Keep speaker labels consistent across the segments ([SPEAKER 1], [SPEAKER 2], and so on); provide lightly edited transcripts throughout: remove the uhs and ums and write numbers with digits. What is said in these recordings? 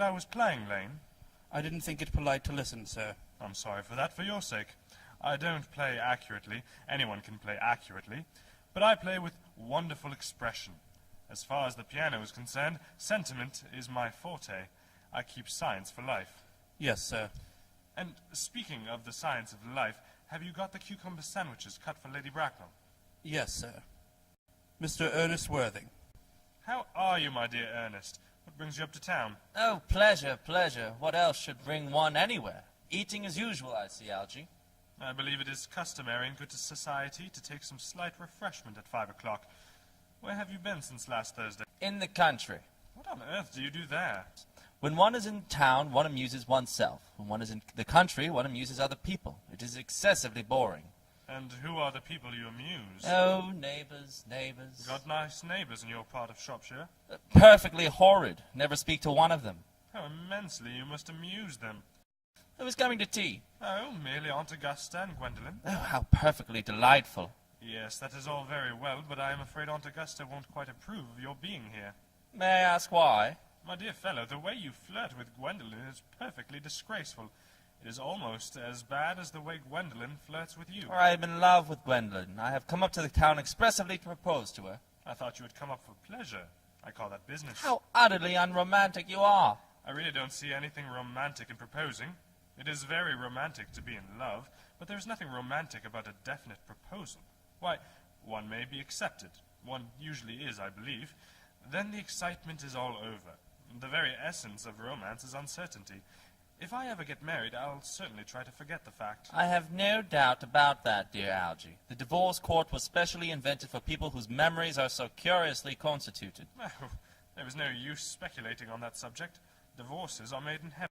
[SPEAKER 1] what I was playing, Lane?
[SPEAKER 2] I didn't think it polite to listen, sir.
[SPEAKER 1] I'm sorry for that, for your sake. I don't play accurately. Anyone can play accurately. But I play with wonderful expression. As far as the piano is concerned, sentiment is my forte. I keep science for life.
[SPEAKER 2] Yes, sir.
[SPEAKER 1] And speaking of the science of life, have you got the cucumber sandwiches cut for Lady Bracknell?
[SPEAKER 2] Yes, sir. Mr. Ernest Worthing.
[SPEAKER 1] How are you, my dear Ernest? What brings you up to town?
[SPEAKER 3] Oh, pleasure, pleasure. What else should bring one anywhere? Eating as usual, I see, Algy.
[SPEAKER 1] I believe it is customary in good society to take some slight refreshment at 5 o'clock. Where have you been since last Thursday?
[SPEAKER 3] In the country.
[SPEAKER 1] What on earth do you do there?
[SPEAKER 3] When one is in town, one amuses oneself. When one is in the country, one amuses other people. It is excessively boring.
[SPEAKER 1] And who are the people you amuse?
[SPEAKER 3] Oh, neighbours, neighbours.
[SPEAKER 1] Got nice neighbours in your part of Shropshire?
[SPEAKER 3] Perfectly horrid. Never speak to one of them.
[SPEAKER 1] How immensely you must amuse them.
[SPEAKER 3] Who is coming to tea?
[SPEAKER 1] Oh, merely Aunt Augusta and Gwendolen.
[SPEAKER 3] Oh, how perfectly delightful.
[SPEAKER 1] Yes, that is all very well, but I am afraid Aunt Augusta won't quite approve of your being here.
[SPEAKER 3] May I ask why?
[SPEAKER 1] My dear fellow, the way you flirt with Gwendolen is perfectly disgraceful. It is almost as bad as the way Gwendolen flirts with you.
[SPEAKER 3] I am in love with Gwendolen. I have come up to the town expressly to propose to her.
[SPEAKER 1] I thought you had come up for pleasure. I call that business.
[SPEAKER 3] How utterly unromantic you are.
[SPEAKER 1] I really don't see anything romantic in proposing. It is very romantic to be in love, but there is nothing romantic about a definite proposal. Why, one may be accepted. One usually is, I believe. Then the excitement is all over. The very essence of romance is uncertainty. If I ever get married, I'll certainly try to forget the fact.
[SPEAKER 3] I have no doubt about that, dear Algy. The divorce court was specially invented for people whose memories are so curiously constituted.
[SPEAKER 1] Well, there is no use speculating on that subject. Divorces are made in heaven.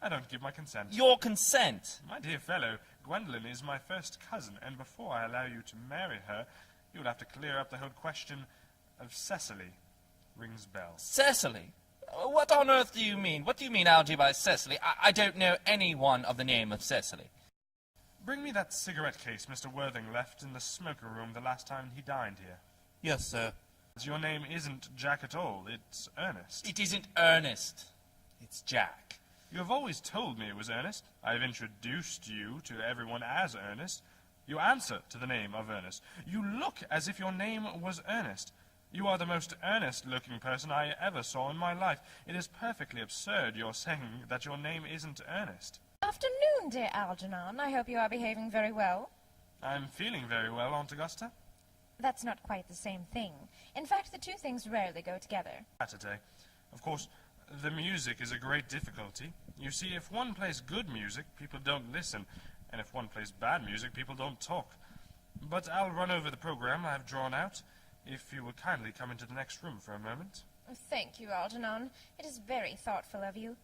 [SPEAKER 1] I don't give my consent.
[SPEAKER 3] Your consent?
[SPEAKER 1] My dear fellow, Gwendolen is my first cousin, and before I allow you to marry her, you'll have to clear up the whole question of Cecily. Rings bells.
[SPEAKER 3] Cecily? What on earth do you mean? What do you mean, Algy, by Cecily? I don't know anyone of the name of Cecily.
[SPEAKER 1] Bring me that cigarette case Mr. Worthing left in the smoker room the last time he dined here.
[SPEAKER 2] Yes, sir.
[SPEAKER 1] Your name isn't Jack at all. It's Ernest.
[SPEAKER 3] It isn't Ernest. It's Jack.
[SPEAKER 1] You have always told me it was Ernest. I have introduced you to everyone as Ernest. You answer to the name of Ernest. You look as if your name was Ernest. You are the most earnest-looking person I ever saw in my life. It is perfectly absurd your saying that your name isn't Ernest.
[SPEAKER 4] Afternoon, dear Algernon. I hope you are behaving very well.
[SPEAKER 1] I'm feeling very well, Aunt Augusta.
[SPEAKER 4] That's not quite the same thing. In fact, the two things rarely go together.
[SPEAKER 1] Saturday. Of course, the music is a great difficulty. You see, if one plays good music, people don't listen, and if one plays bad music, people don't talk. But I'll run over the program I have drawn out, if you will kindly come into the next room for a moment.
[SPEAKER 4] Thank you, Algernon. It is very thoughtful of you.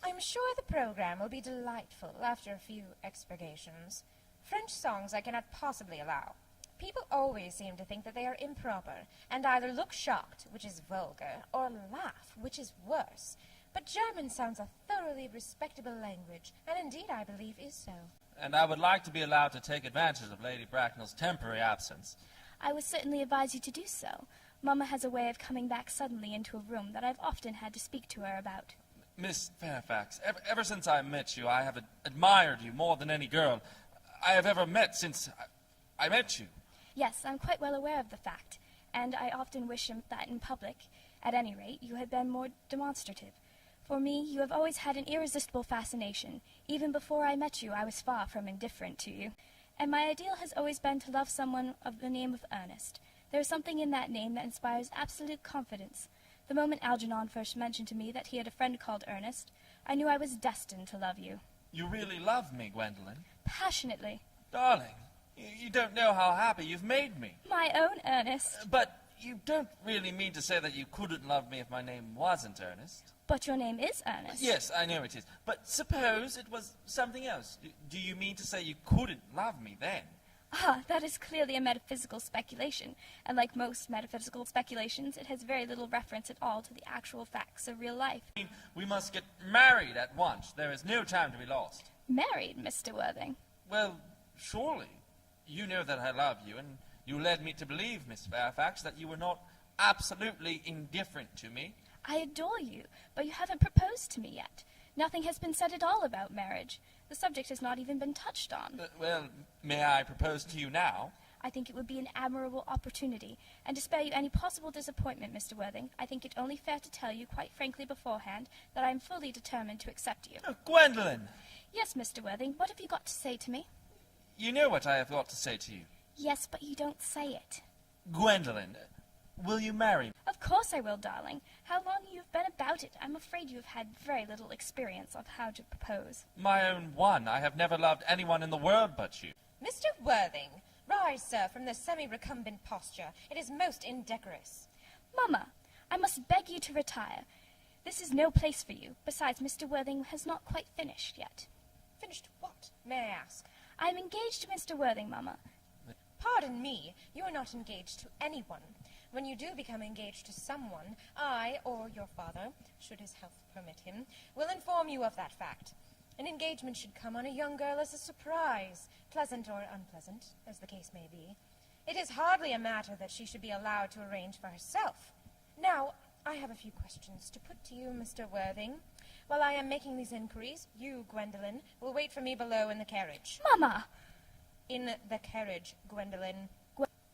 [SPEAKER 4] I'm sure the program will be delightful after a few expurgations. French songs I cannot possibly allow. People always seem to think that they are improper, and either look shocked, which is vulgar, or laugh, which is worse. But German sounds a thoroughly respectable language, and indeed I believe is so.
[SPEAKER 3] And I would like to be allowed to take advantage of Lady Bracknell's temporary absence.
[SPEAKER 5] I would certainly advise you to do so. Mamma has a way of coming back suddenly into a room that I've often had to speak to her about.
[SPEAKER 3] Miss Fairfax, ever since I met you, I have admired you more than any girl I have ever met since I met you.
[SPEAKER 5] Yes, I'm quite well aware of the fact, and I often wish that in public, at any rate, you had been more demonstrative. For me, you have always had an irresistible fascination. Even before I met you, I was far from indifferent to you. And my ideal has always been to love someone of the name of Ernest. There is something in that name that inspires absolute confidence. The moment Algernon first mentioned to me that he had a friend called Ernest, I knew I was destined to love you.
[SPEAKER 3] You really love me, Gwendolen?
[SPEAKER 5] Passionately.
[SPEAKER 3] Darling, you don't know how happy you've made me.
[SPEAKER 5] My own Ernest.
[SPEAKER 3] But you don't really mean to say that you couldn't love me if my name wasn't Ernest?
[SPEAKER 5] But your name is Ernest.
[SPEAKER 3] Yes, I know it is. But suppose it was something else. Do you mean to say you couldn't love me then?
[SPEAKER 5] Ah, that is clearly a metaphysical speculation, and like most metaphysical speculations, it has very little reference at all to the actual facts of real life.
[SPEAKER 3] We must get married at once. There is no time to be lost.
[SPEAKER 5] Married, Mr. Worthing?
[SPEAKER 3] Well, surely. You know that I love you, and you led me to believe, Miss Fairfax, that you were not absolutely indifferent to me.
[SPEAKER 5] I adore you, but you haven't proposed to me yet. Nothing has been said at all about marriage. The subject has not even been touched on.
[SPEAKER 3] Well, may I propose to you now?
[SPEAKER 5] I think it would be an admirable opportunity, and to spare you any possible disappointment, Mr. Worthing, I think it only fair to tell you quite frankly beforehand that I am fully determined to accept you.
[SPEAKER 3] Oh, Gwendolen!
[SPEAKER 5] Yes, Mr. Worthing, what have you got to say to me?
[SPEAKER 3] You know what I have got to say to you.
[SPEAKER 5] Yes, but you don't say it.
[SPEAKER 3] Gwendolen, will you marry me?
[SPEAKER 5] Of course I will, darling. How long you've been about it, I'm afraid you have had very little experience of how to propose.
[SPEAKER 3] My own one. I have never loved anyone in the world but you.
[SPEAKER 4] Mr. Worthing, rise, sir, from this semi-recumbent posture. It is most indecorous.
[SPEAKER 5] Mamma, I must beg you to retire. This is no place for you. Besides, Mr. Worthing has not quite finished yet.
[SPEAKER 4] Finished what, may I ask?
[SPEAKER 5] I am engaged to Mr. Worthing, Mamma.
[SPEAKER 4] Pardon me, you are not engaged to anyone. When you do become engaged to someone, I, or your father, should his health permit him, will inform you of that fact. An engagement should come on a young girl as a surprise, pleasant or unpleasant, as the case may be. It is hardly a matter that she should be allowed to arrange for herself. Now, I have a few questions to put to you, Mr. Worthing. While I am making these inquiries, you, Gwendolen, will wait for me below in the carriage.
[SPEAKER 5] Mamma!
[SPEAKER 4] In the carriage, Gwendolen.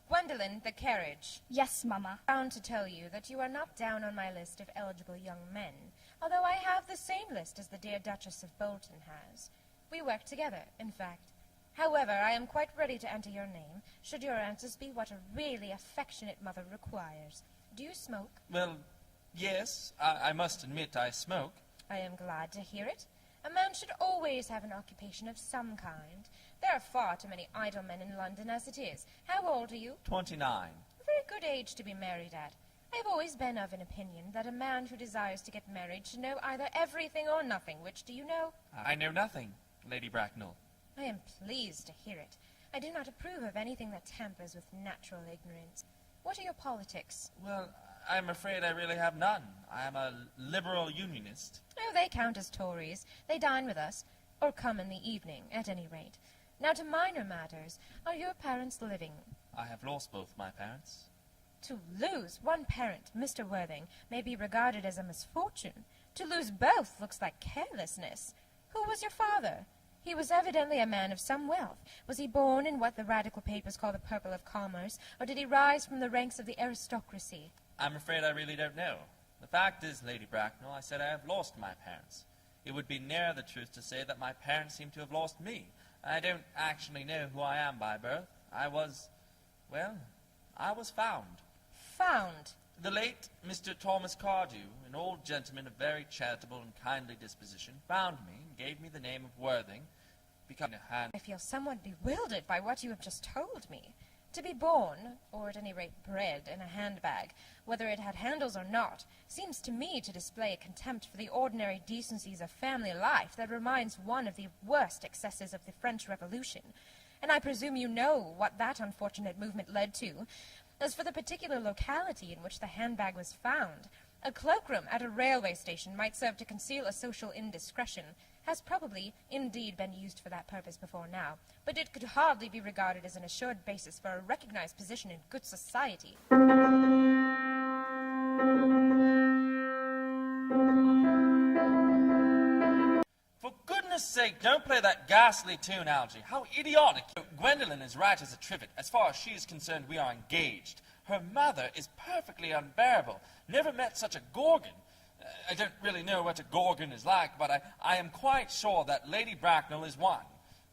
[SPEAKER 4] Gwendolen, the carriage.
[SPEAKER 5] Yes, Mamma.
[SPEAKER 4] Bound to tell you that you are not down on my list of eligible young men, although I have the same list as the dear Duchess of Bolton has. We work together, in fact. However, I am quite ready to enter your name, should your answers be what a really affectionate mother requires. Do you smoke?
[SPEAKER 3] Well, yes, I must admit I smoke.
[SPEAKER 4] I am glad to hear it. A man should always have an occupation of some kind. There are far too many idle men in London as it is. How old are you?
[SPEAKER 3] 29.
[SPEAKER 4] A very good age to be married at. I have always been of an opinion that a man who desires to get married should know either everything or nothing. Which do you know?
[SPEAKER 3] I know nothing, Lady Bracknell.
[SPEAKER 4] I am pleased to hear it. I do not approve of anything that tampers with natural ignorance. What are your politics?
[SPEAKER 3] Well, I'm afraid I really have none. I am a liberal unionist.
[SPEAKER 4] Oh, they count as Tories. They dine with us, or come in the evening, at any rate. Now to minor matters. Are your parents living?
[SPEAKER 3] I have lost both my parents.
[SPEAKER 4] To lose one parent, Mr. Worthing, may be regarded as a misfortune. To lose both looks like carelessness. Who was your father? He was evidently a man of some wealth. Was he born in what the radical papers call the purple of commerce, or did he rise from the ranks of the aristocracy?
[SPEAKER 3] I'm afraid I really don't know. The fact is, Lady Bracknell, I said I have lost my parents. It would be nearer the truth to say that my parents seem to have lost me. I don't actually know who I am by birth. I was found.
[SPEAKER 4] Found?
[SPEAKER 3] The late Mr. Thomas Cardew, an old gentleman of very charitable and kindly disposition, found me and gave me the name of Worthing, becoming a hand.
[SPEAKER 4] I feel somewhat bewildered by what you have just told me. To be born, or at any rate bred, in a handbag, whether it had handles or not, seems to me to display a contempt for the ordinary decencies of family life that reminds one of the worst excesses of the French Revolution. And I presume you know what that unfortunate movement led to. As for the particular locality in which the handbag was found, a cloakroom at a railway station might serve to conceal a social indiscretion, has probably indeed been used for that purpose before now, but it could hardly be regarded as an assured basis for a recognized position in good society.
[SPEAKER 3] For goodness sake, don't play that ghastly tune, Algy. How idiotic. Gwendolen is right as a trivet. As far as she is concerned, we are engaged. Her mother is perfectly unbearable. Never met such a gorgon. I don't really know what a gorgon is like, but I am quite sure that Lady Bracknell is one.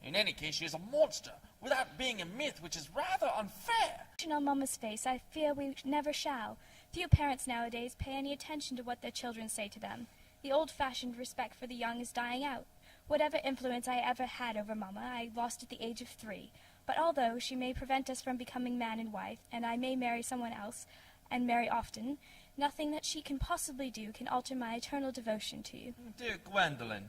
[SPEAKER 3] In any case, she is a monster, without being a myth, which is rather unfair.
[SPEAKER 5] On Mamma's face, I fear we never shall. Few parents nowadays pay any attention to what their children say to them. The old-fashioned respect for the young is dying out. Whatever influence I ever had over Mamma, I lost at the age of 3. But although she may prevent us from becoming man and wife, and I may marry someone else, and marry often, nothing that she can possibly do can alter my eternal devotion to you.
[SPEAKER 3] Dear Gwendolen.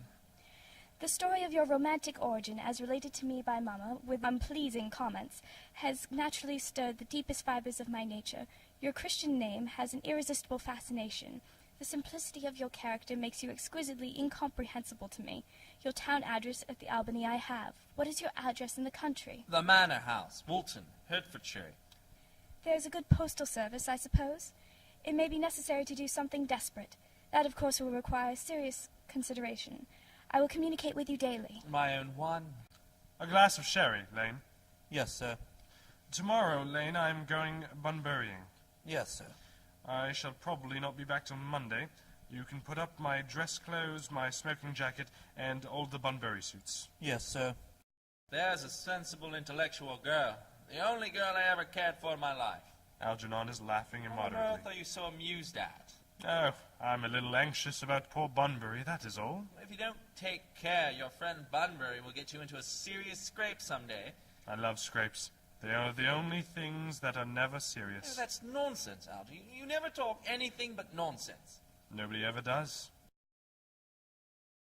[SPEAKER 5] The story of your romantic origin, as related to me by Mamma, with unpleasing comments, has naturally stirred the deepest fibers of my nature. Your Christian name has an irresistible fascination. The simplicity of your character makes you exquisitely incomprehensible to me. Your town address at the Albany I have. What is your address in the country?
[SPEAKER 3] The Manor House, Woolton, Hertfordshire.
[SPEAKER 5] There is a good postal service, I suppose? It may be necessary to do something desperate. That, of course, will require serious consideration. I will communicate with you daily.
[SPEAKER 3] My own one.
[SPEAKER 1] A glass of sherry, Lane.
[SPEAKER 2] Yes, sir.
[SPEAKER 1] Tomorrow, Lane, I'm going bunburying.
[SPEAKER 2] Yes, sir.
[SPEAKER 1] I shall probably not be back till Monday. You can put up my dress clothes, my smoking jacket, and all the Bunbury suits.
[SPEAKER 2] Yes, sir.
[SPEAKER 3] There's a sensible, intellectual girl. The only girl I ever cared for in my life.
[SPEAKER 1] Algernon is laughing
[SPEAKER 3] What on
[SPEAKER 1] immoderately.
[SPEAKER 3] earth are you so amused at?
[SPEAKER 1] Oh, I'm a little anxious about poor Bunbury, that is all.
[SPEAKER 3] If you don't take care, your friend Bunbury will get you into a serious scrape someday.
[SPEAKER 1] I love scrapes. They are the only things that are never serious.
[SPEAKER 3] That's nonsense, Algie. You never talk anything but nonsense.
[SPEAKER 1] Nobody ever does.